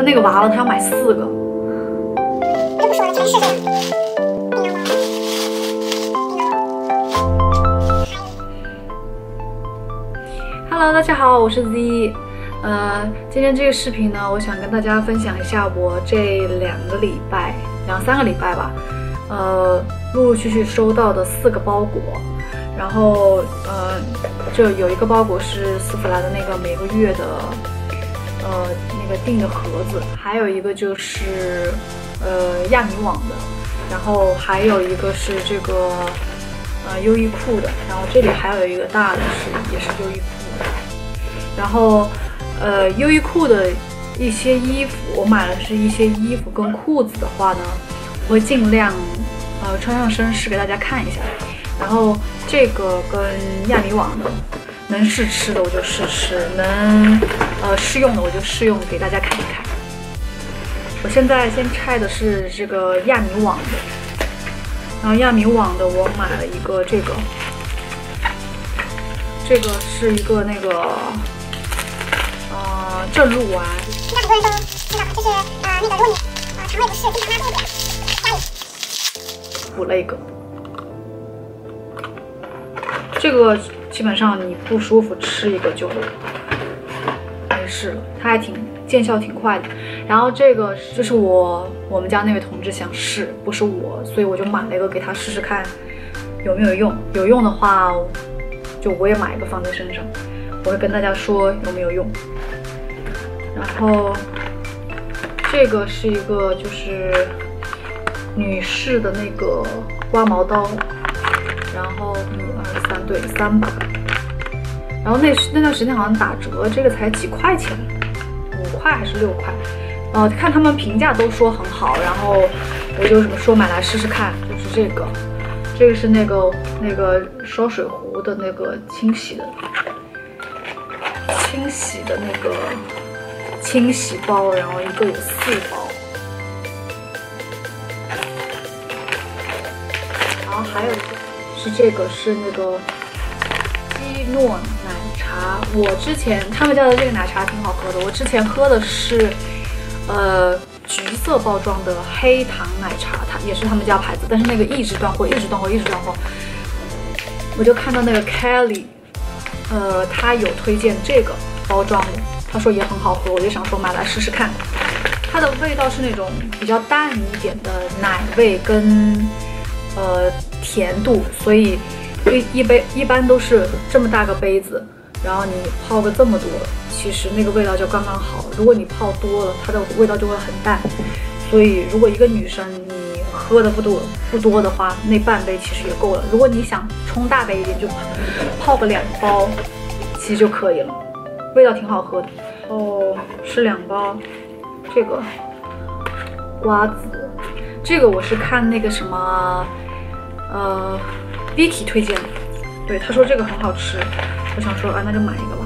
那个完了，他要买4个。这不说了，全是这样。Hello， 大家好，我是 Z。今天这个视频呢，我想跟大家分享一下我这2、3个礼拜吧，陆陆续续收到的4个包裹。然后这有一个包裹是丝芙兰的那个每个月的那个订的盒子，还有一个就是亚米网的，然后还有一个是这个优衣库的，然后这里还有一个大的也是优衣库的。然后优衣库的一些衣服，我买的是一些衣服跟裤子的话呢，我会尽量穿上身试给大家看一下。然后这个跟亚米网的能试吃的我就试吃，能试用的我就试用给大家看一看。我现在先拆的是这个亚米网的，然后亚米网的我买了一个这个是一个那个正露丸，应该很多人都知道，就是那个如果你肠胃不适，经常拉肚子，家里补了一个。这个基本上你不舒服吃一个就没事了，它还见效挺快的。然后这个就是我们家那位同志想试，不是我，所以我就买了一个给他试试看有没有用。有用的话，就我也买一个放在身上，我会跟大家说有没有用。然后这个是一个就是女士的那个刮毛刀。然后1、2、3，对，3把。然后那段时间好像打折，这个才几块钱，5块还是6块？看他们评价都说很好，然后我就说买来试试看，就是这个是那个烧水壶的那个清洗的那个清洗包，然后一个有4包。然后还有一个。这个是那个基诺奶茶，我之前他们家的这个奶茶挺好喝的，我之前喝的是橘色包装的黑糖奶茶，它也是他们家牌子，但是那个一直断货。我就看到那个 Kelly 他有推荐这个包装的，他说也很好喝，我就想说买来试试看。它的味道是那种比较淡一点的奶味跟甜度，所以一般都是这么大个杯子，然后你泡个这么多，其实那个味道就刚刚好。如果你泡多了，它的味道就会很淡。所以如果一个女生你喝的不多的话，那半杯其实也够了。如果你想冲大杯一点，就泡个2包，其实就可以了，味道挺好喝的。是2包这个瓜子，这个我是看那个什么Vicky 推荐的，对，他说这个很好吃，我想说那就买一个吧。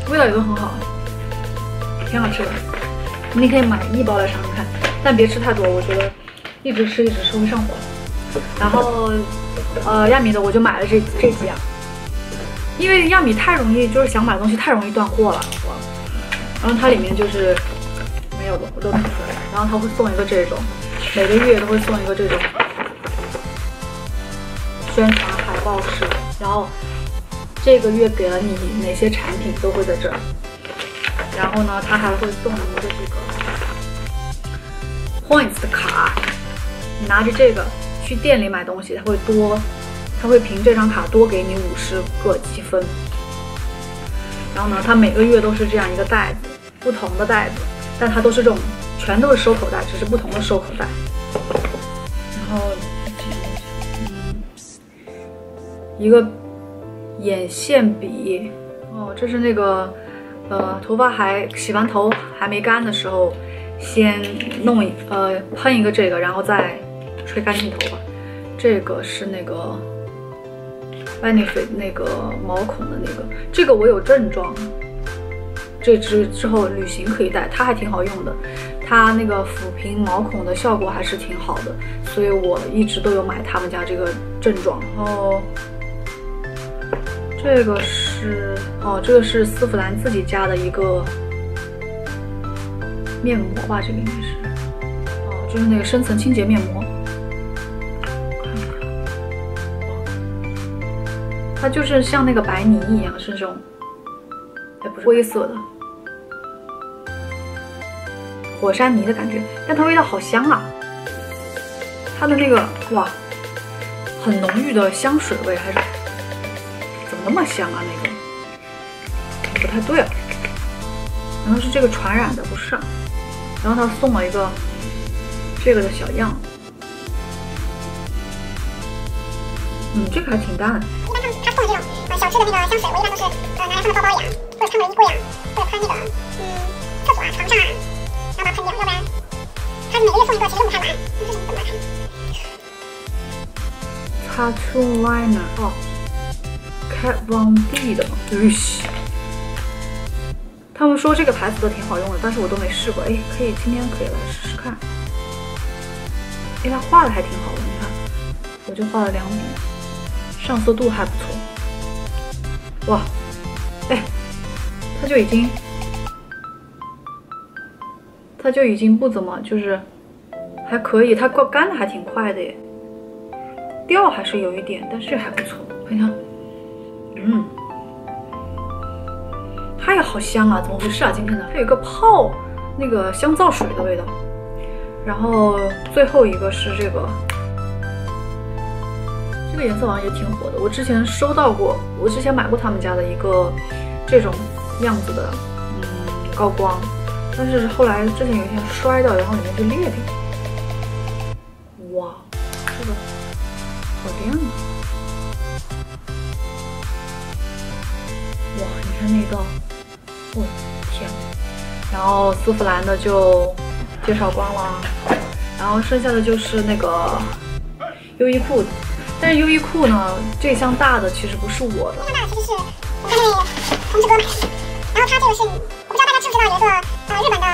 味道也都很好，挺好吃的。你可以买1包来尝尝看，但别吃太多，我觉得一直吃会上火。然后亚米的我就买了这几样，因为亚米太容易，就是想买的东西太容易断货了。然后它里面就是没有的，我都拿出来了。然后他会送一个这种，每个月都会送一个这种宣传海报式的。然后这个月给了你哪些产品都会在这儿。然后呢，他还会送一个这个 Points 的卡，你拿着这个去店里买东西，他会凭这张卡多给你50个积分。然后呢，它每个月都是这样一个袋子，不同的袋子，但它都是这种全都是收口袋，只是不同的收口袋。然后一个眼线笔，这是那个头发洗完头还没干的时候，先喷一个这个，然后再吹干净头发。这个是那个 Benefit 那个毛孔的那个，这个我有正装，这支之后旅行可以带，它还挺好用的，它那个抚平毛孔的效果还是挺好的，所以我一直都有买他们家这个正装。然后这个是这个是丝芙兰自己家的一个面膜吧，这个应该是就是那个深层清洁面膜。看看，它就是像那个白泥一样，是这种，不是灰色的火山泥的感觉，但它味道好香啊！它的那个哇，很浓郁的香水味，还是怎么那么香啊？那个不太对啊，难道是这个传染的？不是啊。然后他送了一个这个的小样，这个还挺淡的。一般他送的这种小支的那个香水，我一般都是拿来放在包包里啊，或者穿个衣柜啊，或者穿那个厕所啊、床上啊，然后把它喷掉，要不然他每个月送一个，其实用不太完。这是怎么看 ？Tattoo liner Kat Von D 的，他们说这个牌子都挺好用的，但是我都没试过。今天可以来试试看。它画的还挺好的，你看，我就画了2笔，上色度还不错。哇，它就已经不怎么，就是还可以，它干的还挺快的耶，调还是有一点，但是还不错。看一下，它也好香啊，怎么回事啊？今天的它有一个泡那个香皂水的味道，然后最后一个是这个颜色好像也挺火的，我之前收到过，我之前买过他们家的一个这种样子的高光，但是后来之前有一天摔到，然后里面就裂掉。哇，这个好亮啊！哇，你看那道。天，然后丝芙兰的就介绍光了，然后剩下的就是那个优衣库的，但是优衣库呢，这箱大的其实不是我的，这箱大的其实是我看那个同志哥买的，然后他这个是我不知道大家知不知道有一个日本的，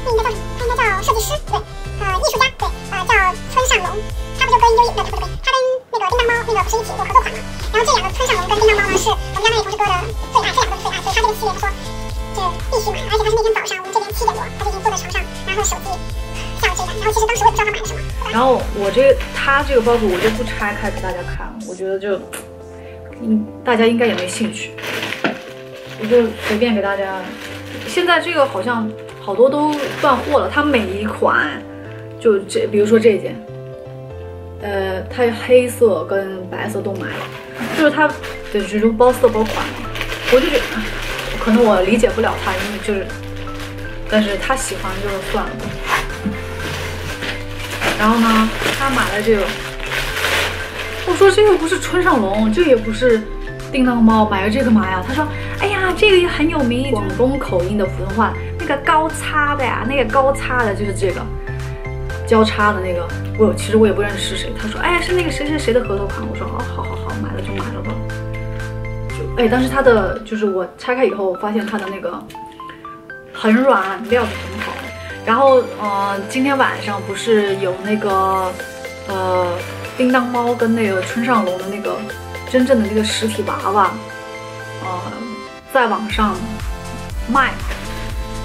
那应该叫什么？他应该叫设计师，对，艺术家，对，叫村上隆，他不就跟优衣不对，他跟那个叮当猫那个不是一起做合作款嘛？然后这两个村上隆跟叮当猫呢是我们家那位同事哥的最爱，这两个都是最爱，所以他这个系列他说。这必须买，而且他是那天早上我们这边7点多，他就已经坐在床上，然后手机下了这单，然后其实当时我也不知道他买了什么。然后他这个包裹我就不拆开给大家看了，我觉得就大家应该也没兴趣，我就随便给大家。现在这个好像好多都断货了，它每一款就比如说这件，它黑色跟白色都买了，就是它就是包色包款，我就觉得。可能我理解不了他，因为就是，但是他喜欢就算了。然后呢，他买了这个，我说这个不是村上隆，这也不是叮当猫，买了这个干嘛呀？他说，哎呀，这个也很有名，广东口音的普通话，那个高叉的呀，那个高叉的就是这个交叉的那个，其实我也不认识是谁。他说，哎，是那个谁谁谁的合作款。我说，好，买了就买了吧。但是它的就是我拆开以后，我发现它的那个很软，料子很好。然后今天晚上不是有那个叮当猫跟那个村上隆的那个真正的那个实体娃娃，在网上卖，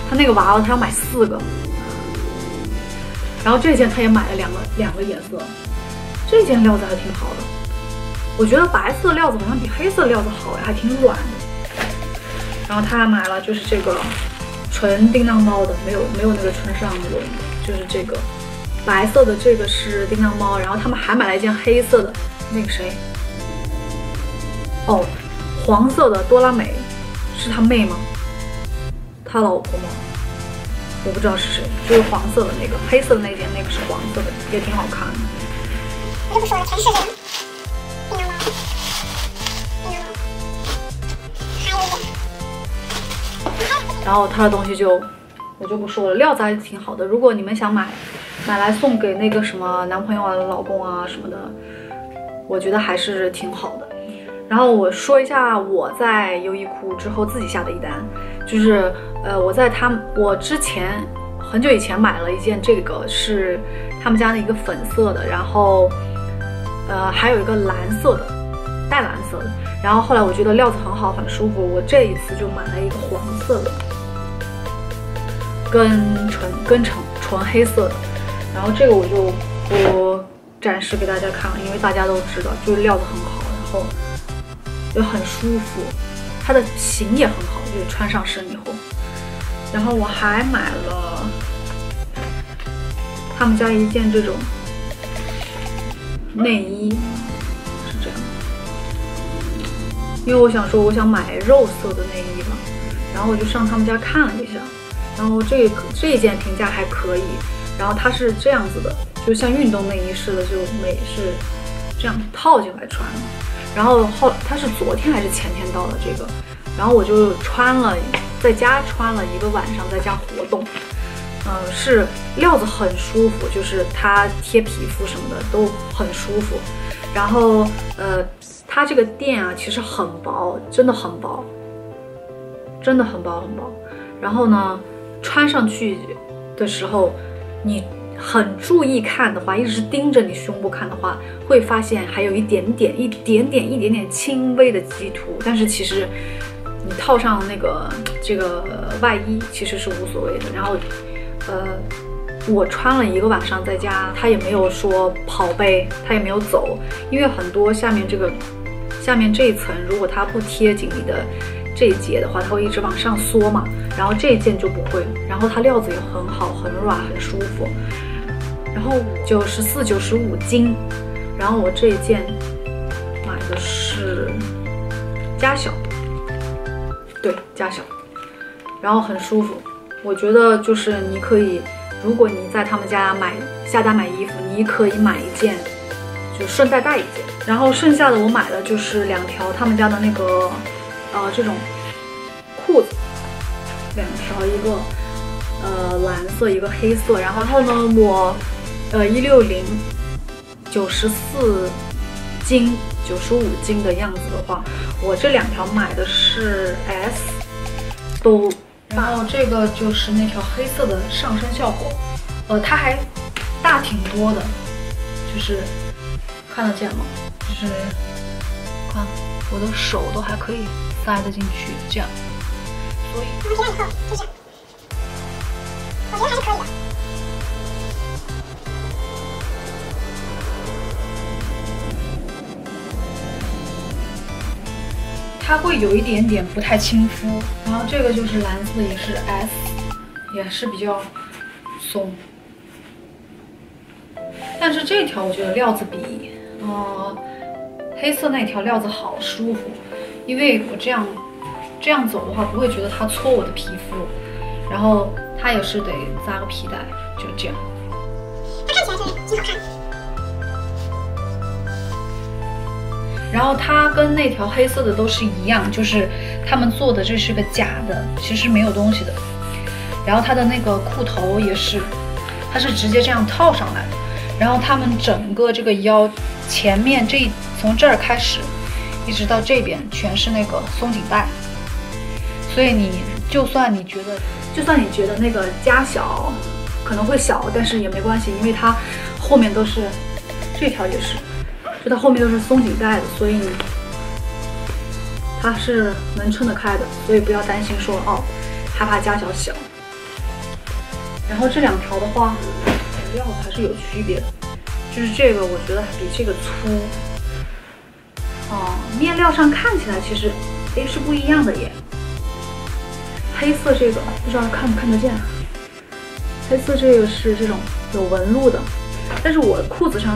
他那个娃娃他要买4个，然后这件他也买了两个颜色，这件料子还挺好的。我觉得白色料子好像比黑色料子好呀，还挺软的。然后他还买了就是这个纯叮当猫的，没有那个村上隆的，就是这个白色的这个是叮当猫。然后他们还买了一件黑色的，那个谁？黄色的多拉美，是他妹吗？他老婆吗？我不知道是谁，就是黄色的那个，黑色的那件那个是黄色的，也挺好看的。我就不说了，全是这个。然后他的东西我就不说了，料子还是挺好的。如果你们想买来送给那个什么男朋友啊、老公啊什么的，我觉得还是挺好的。然后我说一下我在优衣库之后自己下的一单，就是我之前很久以前买了一件，这个是他们家的一个粉色的，然后还有一个蓝色的，淡蓝色的。然后后来我觉得料子很好，很舒服，我这一次就买了一个黄色的，跟纯黑色的。然后这个我就不展示给大家看了，因为大家都知道，就是料子很好，然后又很舒服，它的型也很好，就是穿上身以后。然后我还买了他们家一件这种内衣，是这样，因为我想说我想买肉色的内衣嘛，然后我就上他们家看了一下，然后这一件评价还可以，然后它是这样子的，就像运动内衣似的，就是这样套进来穿的。然后它是昨天还是前天到的这个，然后我就在家穿了一个晚上，在家活动。是料子很舒服，就是它贴皮肤什么的都很舒服。然后它这个垫啊其实很薄，真的很薄，真的很薄很薄。然后呢，穿上去的时候，你很注意看的话，一直盯着你胸部看的话，会发现还有一点点轻微的激凸，但是其实你套上这个外衣其实是无所谓的。然后我穿了一个晚上在家，它也没有说跑背，它也没有走，因为很多下面这一层如果它不贴紧你的这一节的话，它会一直往上缩嘛，然后这一件就不会。然后它料子也很好，很软，很舒服。然后94、95斤，然后我这一件买的是加小，对，加小，然后很舒服。我觉得就是你可以，如果你在他们家下单买衣服，你可以买一件，就顺带一件。然后剩下的我买的就是2条他们家的那个这种裤子，2条，一个蓝色，一个黑色。然后呢，我160 94斤、95斤的样子的话，我这2条买的是 S 都。然后这个就是那条黑色的上身效果，它还大挺多的，就是看得见吗？就是看我的手都还可以塞得进去，这样。所以我觉得以后就是我觉得还是可以的。它会有一点点不太亲肤。然后这个就是蓝色的，也是 S， 也是比较松。但是这条我觉得料子比黑色那条料子好舒服，因为我这样走的话，不会觉得它搓我的皮肤。然后它也是得扎个皮带，就这样。它看起来是挺好看的。然后它跟那条黑色的都是一样，就是他们做的这是个假的，其实没有东西的。然后它的那个裤头也是，它是直接这样套上来的。然后他们整个这个腰前面从这儿开始，一直到这边全是那个松紧带。所以就算你觉得那个加小可能会小，但是也没关系，因为它后面都是，这条也是。就它后面都是松紧带的，所以它是能撑得开的，所以不要担心说害怕加小。然后这2条的话，料还是有区别的，就是这个我觉得比这个粗，面料上看起来其实是不一样的耶。黑色这个不知道看不看得见，黑色这个是这种有纹路的，但是我裤子上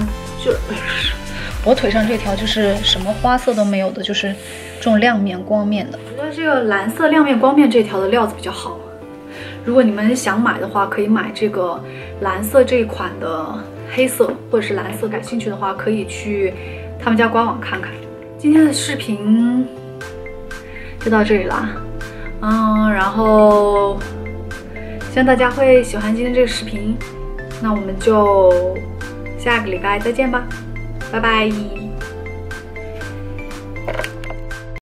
我腿上这条就是什么花色都没有的，就是这种亮面光面的。我觉得这个蓝色亮面光面这条的料子比较好。如果你们想买的话，可以买这个蓝色这一款的黑色或者是蓝色，感兴趣的话可以去他们家官网看看。今天的视频就到这里啦，然后希望大家会喜欢今天这个视频，那我们就下个礼拜再见吧。拜拜。